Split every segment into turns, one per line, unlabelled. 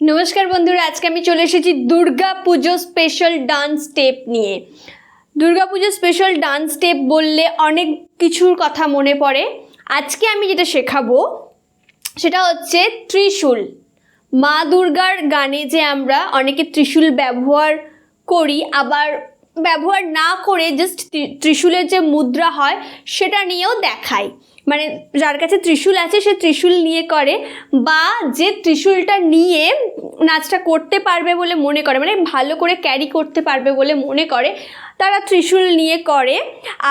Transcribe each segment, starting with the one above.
নমস্কার বন্ধুরা, আজকে আমি চলে এসেছি দুর্গা পুজো স্পেশাল ডান্স স্টেপ নিয়ে। দুর্গা পুজো স্পেশাল ডান্স স্টেপ বললে অনেক কিছুর কথা মনে পড়ে। আজকে আমি যেটা শেখাবো সেটা হচ্ছে ত্রিশূল। মা দুর্গার গানে যে আমরা অনেকে ত্রিশূল ব্যবহার করি, আবার ব্যবহার না করে জাস্ট ত্রিশূলের যে মুদ্রা হয় সেটা নিয়েও দেখাই। মানে যার কাছে ত্রিশূল আছে সে ত্রিশূল নিয়ে করে, বা যে ত্রিশূলটা নিয়ে নাচটা করতে পারবে বলে মনে করে, মানে ভালো করে ক্যারি করতে পারবে বলে মনে করে, তারা ত্রিশূল নিয়ে করে।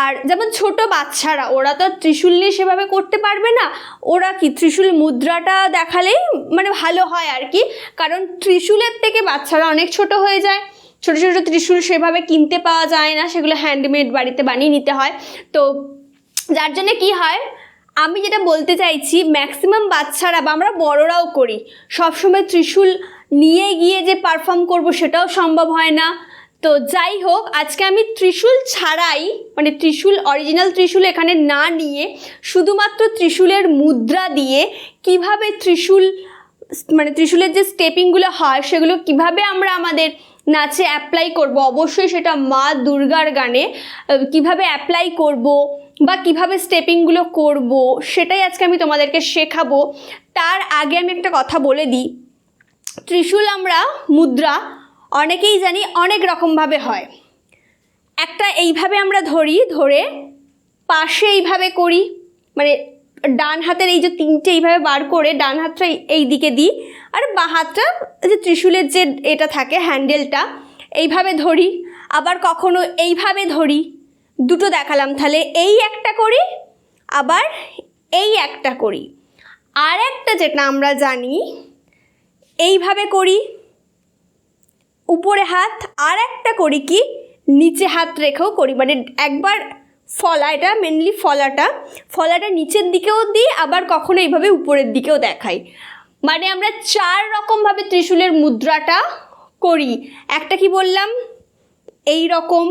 আর যেমন ছোট বাচ্চারা, ওরা তো ত্রিশূল নিয়ে সেভাবে করতে পারবে না, ওরা কি ত্রিশূল মুদ্রাটা দেখালেই মানে ভালো হয় আর কি। কারণ ত্রিশূলের থেকে বাচ্চারা অনেক ছোট হয়ে যায়, ছোট ছোট ত্রিশূল সেভাবে কিনতে পাওয়া যায় না, সেগুলো হ্যান্ডমেড বাড়িতে বানিয়ে নিতে হয়। তো যার জন্য কি হয়, আমি যেটা বলতে চাইছি, ম্যাক্সিমাম বাচ্চারা বা আমরা বড়রাও করি, সবসময় ত্রিশূল নিয়ে গিয়ে যে পারফর্ম করব সেটাও সম্ভব হয় না। তো যাই হোক, আজকে আমি ত্রিশূল ছাড়াই, মানে ত্রিশূল অরিজিনাল ত্রিশূল এখানে না নিয়ে শুধুমাত্র ত্রিশূলের মুদ্রা দিয়ে কিভাবে ত্রিশূল, মানে ত্রিশূলের যে স্টেপিংগুলো হয় সেগুলো কিভাবে আমরা আমাদের নাচে অ্যাপ্লাই করব, অবশ্যই সেটা মা দুর্গার গানে কিভাবে অ্যাপ্লাই করব বা কিভাবে স্টেপিংগুলো করব সেটাই আজকে আমি তোমাদেরকে শেখাবো। তার আগে আমি একটা কথা বলে দিই, ত্রিশূল আমরা মুদ্রা অনেকেই জানি অনেক রকমভাবে হয়। একটা এইভাবে আমরা ধরে পাশে এইভাবে করি, মানে ডান হাতের এই যে তিনটে এইভাবে বার করে ডান হাতটা এই দিকে দিই, আর বাঁ হাতটা যে ত্রিশূলের যে এটা থাকে হ্যান্ডেলটা এইভাবে ধরি, আবার কখনো এইভাবে ধরি। দুটো দেখালাম, তাহলে এই একটা করি, আবার এই একটা করি। আর একটা যেটা আমরা জানি এইভাবে করি উপরে হাত, আর একটা করি কি নিচে হাত রেখেও করি, মানে একবার ফলা, এটা মেনলি ফলাটা নিচের দিকেও দিই, আবার কখনো এইভাবে উপরের দিকেও দেখাই। মানে আমরা চার রকমভাবে ত্রিশূলের মুদ্রাটা করি। একটা কি বললাম, এই রকম,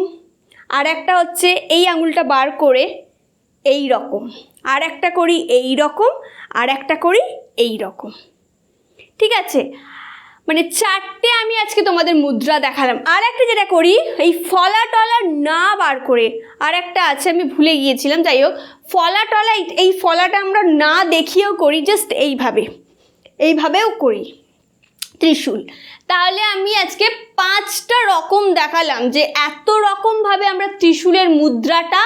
আর একটা হচ্ছে এই আঙুলটা বার করে এই রকম, আর একটা করি এই রকম, আর একটা করি এই রকম। ঠিক আছে, মানে চারটে আমি আজকে তোমাদের মুদ্রা দেখালাম। আর একটা যেটা করি, এই ফলা টলা না বার করে, আর একটা আছে আমি ভুলে গিয়েছিলাম, যাই হোক, ফলা টলা এই ফলাটা আমরা না দেখিয়েও করি, জাস্ট এইভাবেও করি ত্রিশূল। তাহলে আমি আজকে 5টা রকম দেখালাম যে এত রকমভাবে আমরা ত্রিশূলের মুদ্রাটা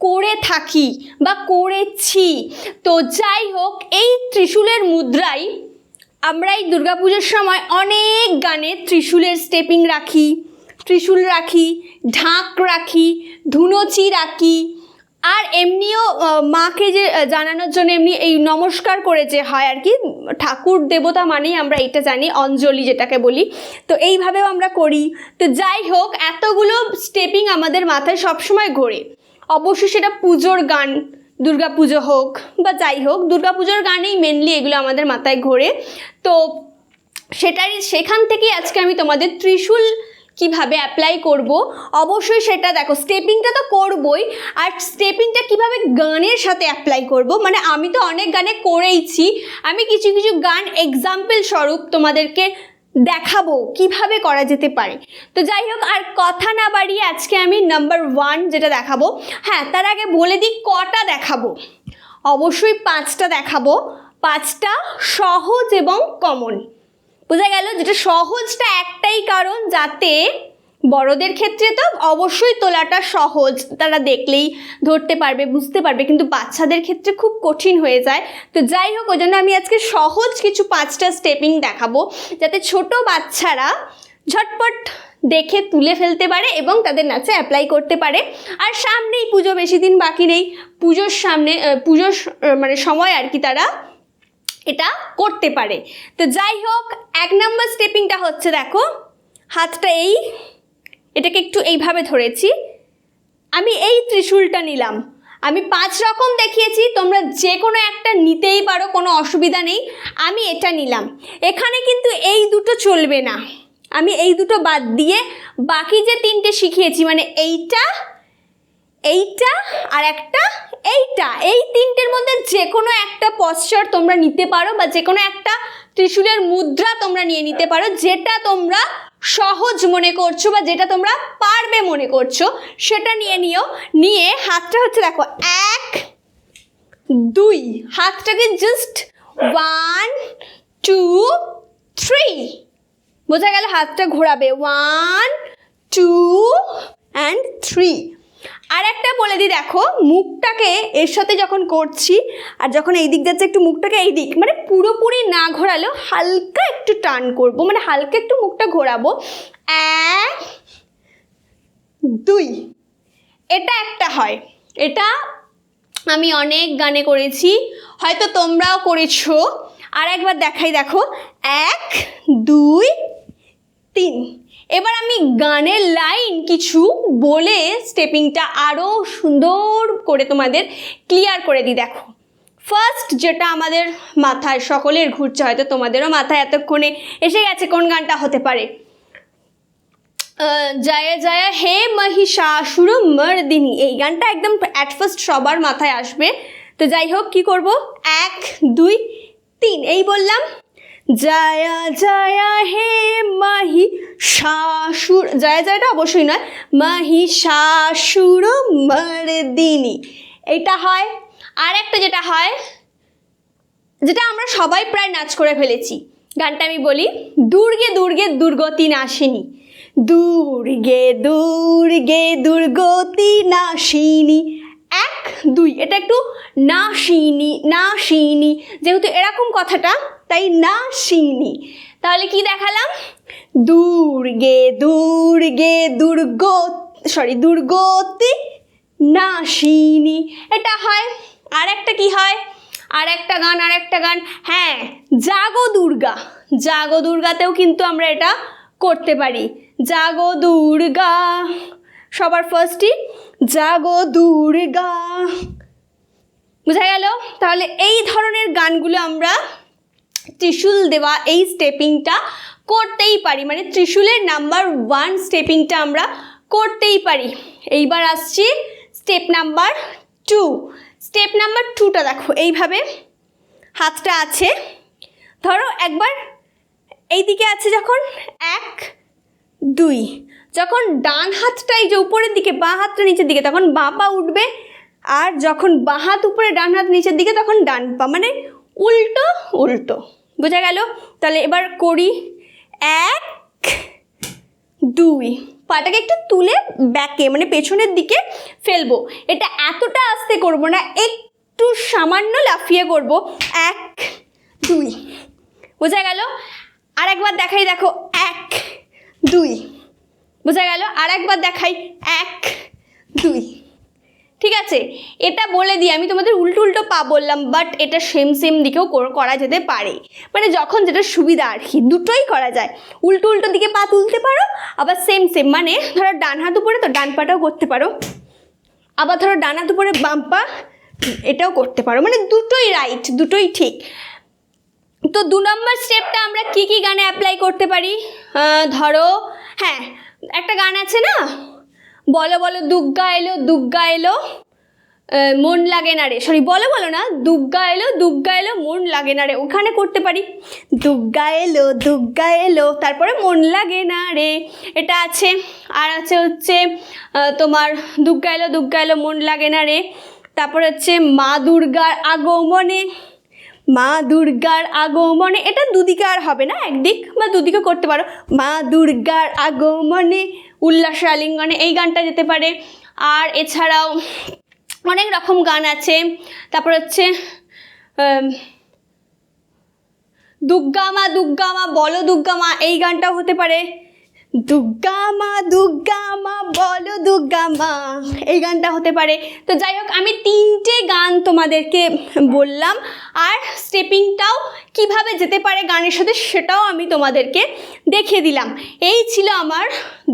করে থাকি বা করেছি। তো যাই হোক, এই ত্রিশূলের মুদ্রাই আমরা এই দুর্গাপুজোর সময় অনেক গানে ত্রিশূলের স্টেপিং রাখি, ত্রিশূল রাখি, ঢাক রাখি, ধুনোচি রাখি, আর এমনিও মাকে যে জানানোর জন্য এমনি এই নমস্কার করে যে হয় আর কি, ঠাকুর দেবতা মানেই আমরা এটা জানি, অঞ্জলি যেটাকে বলি, তো এইভাবেও আমরা করি। তো যাই হোক, এতগুলো স্টেপিং আমাদের মাথায় সবসময় ঘোরে। অবশ্যই সেটা পুজোর গান, দুর্গা পুজো হোক বা যাই হোক, দুর্গা পুজোর গানেই মেনলি এগুলো আমাদের মাথায় ঘোরে। তো সেখান থেকেই আজকে আমি তোমাদের ত্রিশূল কিভাবে অ্যাপ্লাই করব, অবশ্যই সেটা দেখো। স্টেপিংটা তো করবই, আর স্টেপিংটা কিভাবে গানের সাথে অ্যাপ্লাই করব, মানে আমি তো অনেক গানে করেইছি, আমি কিছু কিছু গান এক্সাম্পল স্বরূপ তোমাদেরকে দেখাবো কিভাবে করা যেতে পারে। তো যাই হোক, আর কথা না বাড়িয়ে আজকে আমি নাম্বার 1 যেটা দেখাবো, হ্যাঁ তার আগে বলে দিই কটা দেখাবো। অবশ্যই 5টা দেখাবো, 5টা সহজ এবং কমন। বোঝা গেল, যেটা সহজটা একটাই কারণ, যাতে বড়দের ক্ষেত্রে তো অবশ্যই তোলাটা সহজ, তারা দেখলেই ধরতে পারবে, বুঝতে পারবে, কিন্তু বাচ্চাদের ক্ষেত্রে খুব কঠিন হয়ে যায়। তো যাই হোক, ওই জন্য আমি আজকে সহজ কিছু 5টা স্টেপিং দেখাবো, যাতে ছোট বাচ্চারা ঝটপট দেখে তুলে ফেলতে পারে এবং তাদের নাচে অ্যাপ্লাই করতে পারে। আর সামনেই পুজো, বেশি দিন বাকি নেই, পুজোর মানে সময় আর কি, তারা এটা করতে পারে। তো যাই হোক, 1 নম্বর স্টেপিংটা হচ্ছে, দেখো হাতটা এটাকে একটু এইভাবে ধরেছি, আমি এই ত্রিশূলটা নিলাম। আমি 5 রকম দেখিয়েছি, তোমরা যে কোনো একটা নিতেই পারো, কোনো অসুবিধা নেই। আমি এটা নিলাম, এখানে কিন্তু এই দুটো চলবে না, আমি এই দুটো বাদ দিয়ে বাকি যে 3টে শিখিয়েছি, মানে এইটা আর একটা এইটা, এই তিনটের মধ্যে যে কোনো একটা পশ্চার তোমরা নিতে পারো বা যে কোনো একটা ত্রিশূলের মুদ্রা তোমরা নিয়ে নিতে পারো, যেটা তোমরা সহজ মনে করছো বা যেটা তোমরা পারবে মনে করছো সেটা নিয়ে নিও। নিয়ে হাতটা হচ্ছে দেখো 1 2, হাতটাকে জাস্ট 1 2 3, বোঝা গেল? হাতটা ঘোরাবে 1 2 and 3। আর একটা বলে দিই, দেখো মুখটাকে এর সাথে যখন করছি আর যখন এই দিক যাচ্ছে একটু মুখটাকে এই দিক, মানে পুরোপুরি না ঘোরালেও হালকা একটু টার্ন করব, মানে হালকা একটু মুখটা ঘোরাবো। 1 2, এটা একটা হয়, এটা আমি অনেক গানে করেছি, হয়তো তোমরাও করেছো। আর একবার দেখাই, দেখো 1 2 3। এবার আমি গানের লাইন কিছু বলে স্টেপিংটা আরও সুন্দর করে তোমাদের ক্লিয়ার করে দিই। দেখো ফার্স্ট যেটা আমাদের মাথায় সকলের ঘুরছে, হয়তো তোমাদেরও মাথায় এতক্ষণে এসে গেছে কোন গানটা হতে পারে। জয় জয় হে মহিষাসুর মর্দিনী, এই গানটা একদম অ্যাট ফার্স্ট সবার মাথায় আসবে। তো যাই হোক, কি করব, 1 2 3 এই বললাম, জয় জয় হে মহিষাসুর, জয় জয়টা অবশ্যই নয়, মহিষাসুর মর্দিনী এইটা হয়। আর একটা যেটা হয়, যেটা আমরা সবাই প্রায় নাচ করে ফেলেছি, গানটা আমি বলি, দুর্গে দুর্গে দুর্গতি নাশিনী, দুর্গে দুর্গে দুর্গতি নাশিনী 1 2, এটা একটু নাশিনী নাশিনী, যেহেতু এরকম কথাটা তাই নাশিনী। তাহলে কি দেখালাম, দুর্গে দুর্গে দুর্গতি নাশিনী, এটা হয়। আর একটা কি হয়, আর একটা গান, হ্যাঁ জাগো দুর্গা, জাগো দুর্গাতেও কিন্তু আমরা এটা করতে পারি। জাগো দুর্গা, সবার ফার্স্টই জাগো দুর্গা, বুঝা গেল? তাহলে এই ধরনের গানগুলো আমরা ত্রিশূল দেওয়া এই স্টেপিংটা করতেই পারি, মানে ত্রিশূলের নাম্বার 1 স্টেপিংটা আমরা করতেই পারি। এইবার আসছি স্টেপ নাম্বার 2। স্টেপ নাম্বার 2টা দেখো, এইভাবে হাতটা আছে, ধরো একবার এই দিকে আছে, যখন 1 2, যখন ডান হাতটা এই যে উপরের দিকে, বাঁ হাতটা নিচের দিকে, তখন বাঁ পা উঠবে, আর যখন বাঁ হাত উপরে ডান হাত নিচের দিকে তখন ডান পা, মানে উল্টো উল্টো, বোঝা গেল? তাহলে এবার করি 1 2, পাটাকে একটু তুলে ব্যাকে মানে পেছনের দিকে ফেলবো, এটা এতটা আস্তে করব না, একটু সামান্য লাফিয়ে করব, 1 2, বোঝা গেল? আর একবার দেখাই, দেখো 1 2, বোঝা গেল? আর একবার দেখাই 1 2, ঠিক আছে? এটা বলে দিই, আমি তোমাদের উল্টো উল্টো পা বললাম, বাট এটা সেম দিকেও করা যেতে পারে, মানে যখন যেটা সুবিধা আর কি, দুটোই করা যায়। উল্টো উল্টো দিকে পা তুলতে পারো, আবার সেম মানে ধরো ডান হাত উপরে তো ডান পাটাও করতে পারো, আবার ধরো ডান হাত উপরে বাম পা এটাও করতে পারো, মানে দুটোই রাইট, দুটোই ঠিক। তো 2 নম্বর স্টেপটা আমরা কি কি গানে অ্যাপ্লাই করতে পারি, ধরো হ্যাঁ একটা গান আছে না, বলো বলো দুর্গা এলো দুর্গা এলো মন লাগে না রে, সরি বলো বলো না, দুর্গা এলো মন লাগে না রে, ওখানে করতে পারি দুর্গা এলো তারপরে মন লাগে না রে, এটা আছে। আর আছে হচ্ছে তোমার দুর্গা এলো মন লাগে না রে, তারপরে হচ্ছে মা দুর্গার আগমনে, এটা দুদিকে আর হবে না, একদিক বা দুদিকে করতে পারো, মা দুর্গার আগমনে উল্লাসে আলিঙ্গনে, এই গানটা যেতে পারে। আর এছাড়াও অনেক রকম গান আছে, তারপর হচ্ছে দুর্গা মা বলো দুর্গা মা, এই গানটাও হতে পারে, দুর্গা মা বলো দুর্গা মা, এই গানটা হতে পারে। তো যাই হোক, আমি 3টে গান তোমাদেরকে বললাম, আর স্টেপিংটাও কিভাবে যেতে পারে গানের সাথে সেটাও আমি তোমাদেরকে দেখিয়ে দিলাম। এই ছিল আমার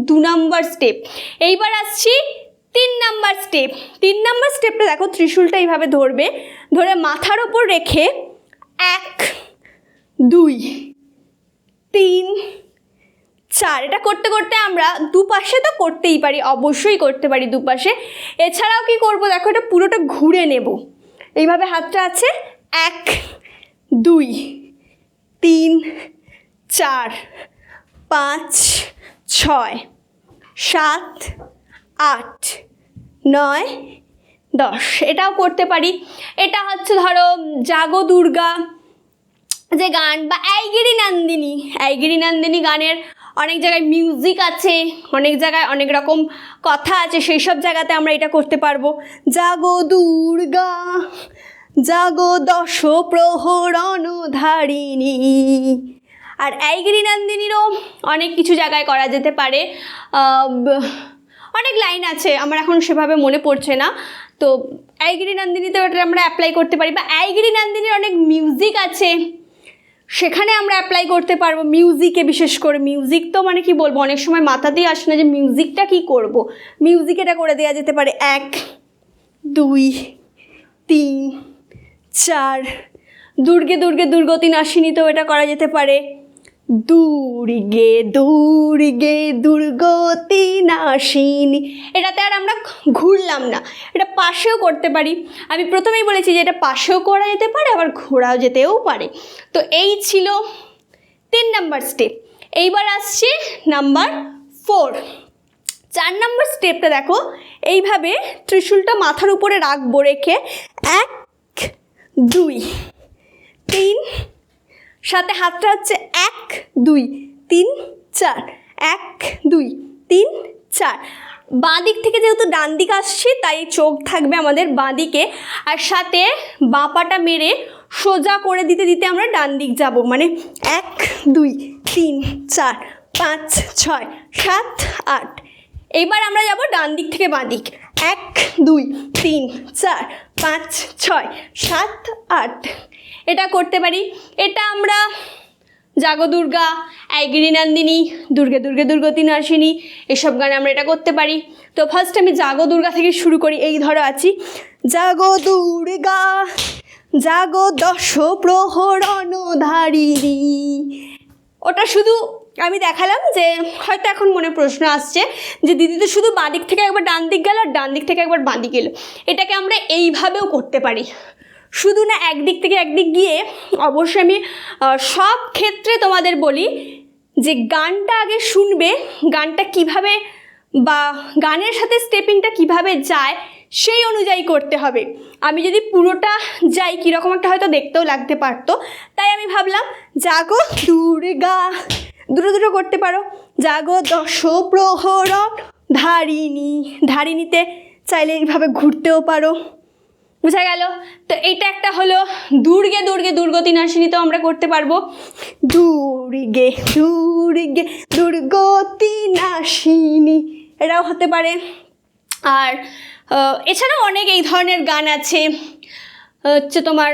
2 নম্বর স্টেপ। এইবার আসছি 3 নম্বর স্টেপ। 3 নম্বর স্টেপটা দেখো, ত্রিশূলটা এইভাবে ধরবে, ধরে মাথার ওপর রেখে 1 2 3 4। এটা করতে করতে আমরা দুপাশে তো করতেই পারি, অবশ্যই করতে পারি দুপাশে। এছাড়াও কি করব দেখো, এটা পুরোটা ঘুরে নেব। এইভাবে হাতটা আছে, 1 2 3 4 5 6 7 8 9 10। এটাও করতে পারি। এটা হচ্ছে ধরো জাগো দুর্গা যে গান, বা আইগিরি নন্দিনী গানের অনেক জায়গায় মিউজিক আছে, অনেক জায়গায় অনেক রকম কথা আছে, সেই সব জায়গাতে আমরা এটা করতে পারবো। জাগো দুর্গা জাগো দশ প্রহরণ ধারিণী। আর আইগিরি নন্দিনীরও অনেক কিছু জায়গায় করা যেতে পারে, অনেক লাইন আছে, আমার এখন সেভাবে মনে পড়ছে না। তো আইগিরি নন্দিনীতেও এটা আমরা অ্যাপ্লাই করতে পারি, বা আইগিরি নন্দিনীর অনেক মিউজিক আছে, সেখানে আমরা অ্যাপ্লাই করতে পারবো। মিউজিকে বিশেষ করে, মিউজিক তো মানে কি বলবো, অনেক সময় মাথাতেই আসে না যে মিউজিকটা কি করব। মিউজিক এটা করে দেওয়া যেতে পারে 1 2 3 4। দুর্গে দুর্গে দুর্গতি নাশিনীতেও এটা করা যেতে পারে। দুর্গে দুর্গে দুর্গতি নাশিনী, এটাতে আর আমরা ঘুরলাম না, এটা পাশেও করতে পারি। আমি প্রথমেই বলেছি যে এটা পাশেও করা যেতে পারে, আবার ঘোরাও যেতেও পারে। তো এই ছিল 3 নাম্বার স্টেপ। এইবার আসছে নাম্বার 4। 4 নাম্বার স্টেপটা দেখো, এইভাবে ত্রিশূলটা মাথার উপরে রাখবো, রেখে 1 2 3, সাথে হাতটা হচ্ছে 1 2 3 4, 1 2 3 4। বাঁ দিক থেকে যেহেতু ডান দিক আসছি, তাই চোখ থাকবে আমাদের বাঁ দিকে, আর সাথে বাঁ পাটা মেরে সোজা করে দিতে দিতে আমরা ডান দিক যাব, মানে 1 2 3 4 5 6 7 8। এইবার আমরা যাব ডান দিক থেকে বাঁ দিক, 1 2 3 4 5 6 7 8। এটা করতে পারি। এটা আমরা জাগো দুর্গা, আইগিরি নন্দিনী, দুর্গে দুর্গে দুর্গতি নাশিনী, এসব গানে আমরা এটা করতে পারি। তো ফার্স্ট আমি জাগো দুর্গা থেকে শুরু করি। এই ধরো আছি, জাগো দুর্গা জাগো দশ প্রহরণ ধারিণী। ওটা শুধু আমি দেখালাম, যে হয়তো এখন মনে প্রশ্ন আসছে যে দিদি তো শুধু বাঁ দিক থেকে একবার ডান দিক গেল আর ডান দিক থেকে একবার বাঁ দিক এলো। এটাকে আমরা এইভাবেও করতে পারি, শুধু না একদিক থেকে একদিক গিয়ে। অবশ্যই আমি সব ক্ষেত্রে তোমাদের বলি যে গানটা আগে শুনবে, গানটা কিভাবে বা গানের সাথে স্টেপিংটা কিভাবে যায় সেই অনুযায়ী করতে হবে। আমি যদি পুরোটা যাই, কীরকম একটা হয়তো দেখতেও লাগতে পারতো, তাই আমি ভাবলাম জাগো দুর্গা, দুটো দুটো করতে পারো। জাগো দশ প্রহরণ ধারিণী, ধারিণীতে চাইলে এইভাবে ঘুরতেও পারো, বুঝা গেল? তো এইটা একটা হলো। দুর্গে দুর্গে দুর্গতি নাশিনীতেও আমরা করতে পারবো, দুর্গে দুর্গে দুর্গতি নাশিনী, এটাও হতে পারে। আর এছাড়াও অনেক এই ধরনের গান আছে, হচ্ছে তোমার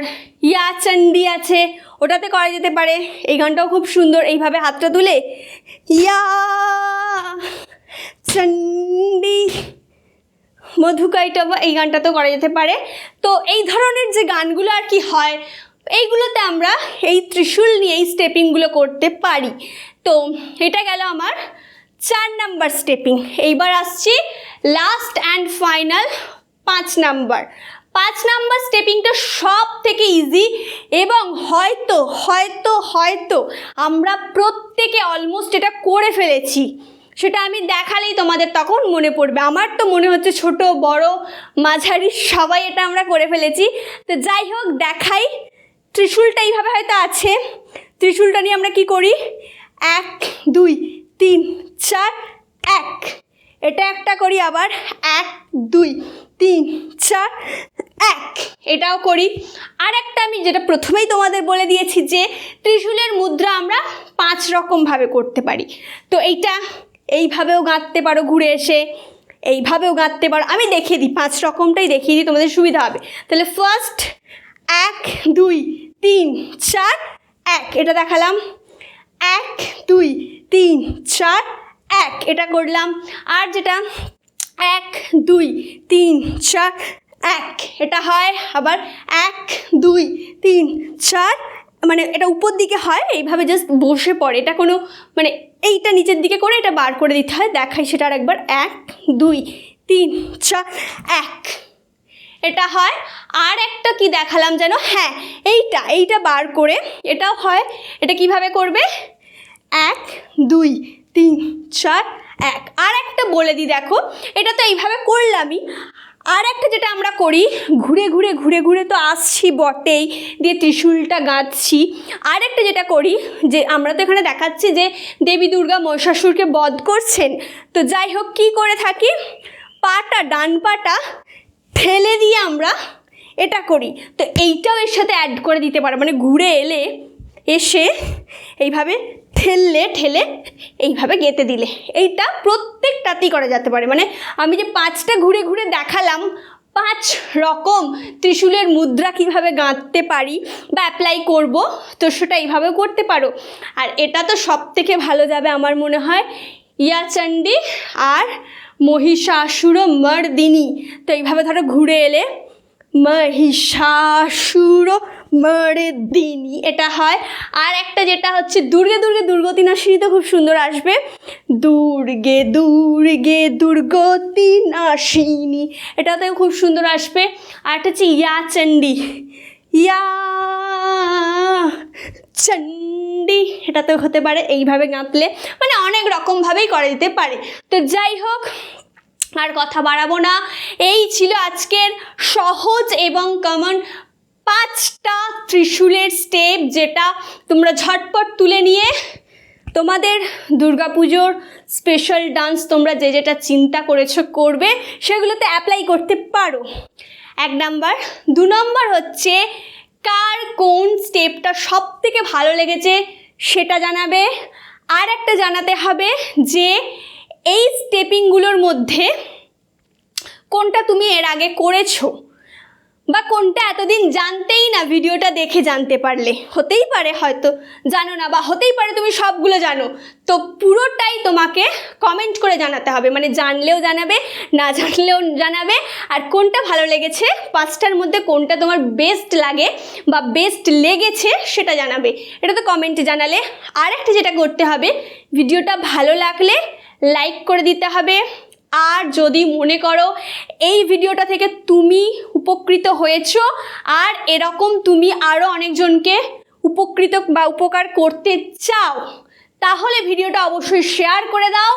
ইয়া চণ্ডী আছে, ওটাতে করা যেতে পারে। এই গানটাও খুব সুন্দর, এইভাবে হাতটা তুলে ইয়া চণ্ডী মধুকাইটবা, এই গানটাতেও করা যেতে পারে। তো এই ধরনের যে গানগুলো আর কি হয়, এইগুলোতে আমরা এই ত্রিশূল নিয়ে এই স্টেপিংগুলো করতে পারি। তো এটা গেল আমার 4 নাম্বার স্টেপিং। এইবার আসছি last and final 5 number. 5 number স্টেপিংটা সব থেকে ইজি, এবং হয়তো হয়তো হয়তো আমরা প্রত্যেকে অলমোস্ট এটা করে ফেলেছি। সেটা আমি দেখালেই তোমাদের তখন মনে পড়বে। আমার তো মনে হচ্ছে ছোট বড় মাঝারি সবাই এটা আমরা করে ফেলেছি। তো যাই হোক, দেখাই। ত্রিশূলটা এইভাবে হয়তো আছে, ত্রিশূলটা নিয়ে আমরা কি করি, 1 2 3 4 1, এটা একটা করি, আবার 1 2 3 4 1, এটাও করি। আর একটা আমি যেটা প্রথমেই তোমাদের বলে দিয়েছি যে ত্রিশূলের মুদ্রা আমরা 5 রকমভাবে করতে পারি। তো এইটা এইভাবেও গাঁথতে পারো, ঘুরে এসে এইভাবেও গাঁথতে পারো। আমি দেখিয়ে দিই, 5 রকমটাই দেখিয়ে দিই, তোমাদের সুবিধা হবে। তাহলে ফার্স্ট 1 2 3 4 1, এটা দেখালাম, 1 2 3 4 1, এটা করলাম। আর যেটা 1 2 3 4 1, এটা হয় আবার 1 2 3 4 মানে এটা উপর দিকে হয়, এইভাবে জাস্ট বসে পড়ে, এটা কোনো মানে এইটা নিচের দিকে করে এটা বার করে দিতে হয়। দেখাই সেটা আর একবার, 1 2 3 4 1, এটা হয়। আর একটা কি দেখালাম যেন, হ্যাঁ এইটা বার করে এটাও হয়। এটা কিভাবে করবে, 1 2 3 4 1। আর একটা বলে দিই, দেখো এটা তো এইভাবে করলামই। আর একটা যেটা আমরা করি, ঘুরে ঘুরে ঘুরে ঘুরে তো আসছি বটেই, দিয়ে ত্রিশূলটা গাঁথছি। আর একটা যেটা করি, যে আমরা তো এখানে দেখাচ্ছি যে দেবী দুর্গা মহিষাসুরকে বধ করছেন, তো যাই হোক কী করে থাকি, পাটা ডান পাটা ঠেলে দিয়ে আমরা এটা করি। তো এইটাও এর সাথে অ্যাড করে দিতে পারো, মানে ঘুরে এসে এইভাবে ঠেলে এইভাবে গেঁথে দিলে, এইটা প্রত্যেকটাতেই করা যেতে পারে। মানে আমি যে 5টা ঘুরে ঘুরে দেখালাম, 5 রকম ত্রিশূলের মুদ্রা কিভাবে গাঁথতে পারি বা অ্যাপ্লাই করব, তো সেটা এইভাবেও করতে পারো। আর এটা তো সব থেকে ভালো যাবে আমার মনে হয় ইয়া চণ্ডী আর মহিষাসুর মর্দিনী। তো এইভাবে ধরো ঘুরে এলে মহিষাসুর মর্দিনী, এটা হয়। আর একটা যেটা হচ্ছে দুর্গে দুর্গে দুর্গতি নাশিনী, তো খুব সুন্দর আসবে, দুর্গে দুর্গে দুর্গতি নাশিনী, এটাতেও খুব সুন্দর আসবে। আর একটা হচ্ছে ইয়া চণ্ডী, ইয়া চণ্ডী, এটাতেও হতে পারে এইভাবে গাঁথলে, মানে অনেক রকমভাবেই করা যেতে পারে। তো যাই হোক, আর কথা বাড়াবো না, এই ছিল আজকের সহজ এবং কমন 5টা ত্রিশূলের স্টেপ, যেটা তোমরা ঝটপট তুলে নিয়ে তোমাদের দুর্গাপুজোর স্পেশাল ডান্স তোমরা যেটা চিন্তা করেছো করবে, সেগুলোতে অ্যাপ্লাই করতে পারো। 1 নাম্বার। 2 নম্বর হচ্ছে কার কোন স্টেপটা সব থেকে ভালো লেগেছে সেটা জানাবে। আর একটা জানাতে হবে যে এই স্টেপিংগুলোর মধ্যে কোনটা তুমি এর আগে করেছো, বা কোনটা এতদিন জানতেই না, ভিডিওটা দেখে জানতে পারলে, হতেই পারে হয়তো জানো না, বা হতেই পারে তুমি সবগুলো জানো। তো পুরোটাই তোমাকে কমেন্ট করে জানাতে হবে, মানে জানলেও জানাবে, না জানলেও জানাবে। আর কোনটা ভালো লেগেছে 5টার মধ্যে কোনটা তোমার বেস্ট লাগে বা বেস্ট লেগেছে সেটা জানাবে, এটা তো কমেন্টে জানালে। আর একটা যেটা করতে হবে, ভিডিওটা ভালো লাগলে লাইক করে দিতে হবে। আর যদি মনে করো এই ভিডিওটা থেকে তুমি উপকৃত হয়েছো আর এরকম তুমি আরও অনেকজনকে উপকৃত বা উপকার করতে চাও, তাহলে ভিডিওটা অবশ্যই শেয়ার করে দাও।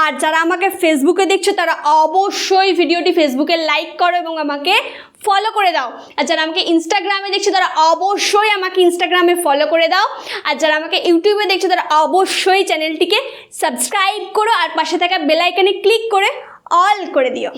আর যারা আমাকে ফেসবুকে দেখছো তারা অবশ্যই ভিডিওটি ফেসবুকে লাইক করো এবং আমাকে ফলো করে দাও। আর যারা আমাকে ইনস্টাগ্রামে দেখছো তারা অবশ্যই আমাকে ইনস্টাগ্রামে ফলো করে দাও। আর যারা আমাকে ইউটিউবে দেখছো তারা অবশ্যই চ্যানেলটিকে সাবস্ক্রাইব করো আর পাশে থাকা বেল আইকনে ক্লিক করে অল করে দিও।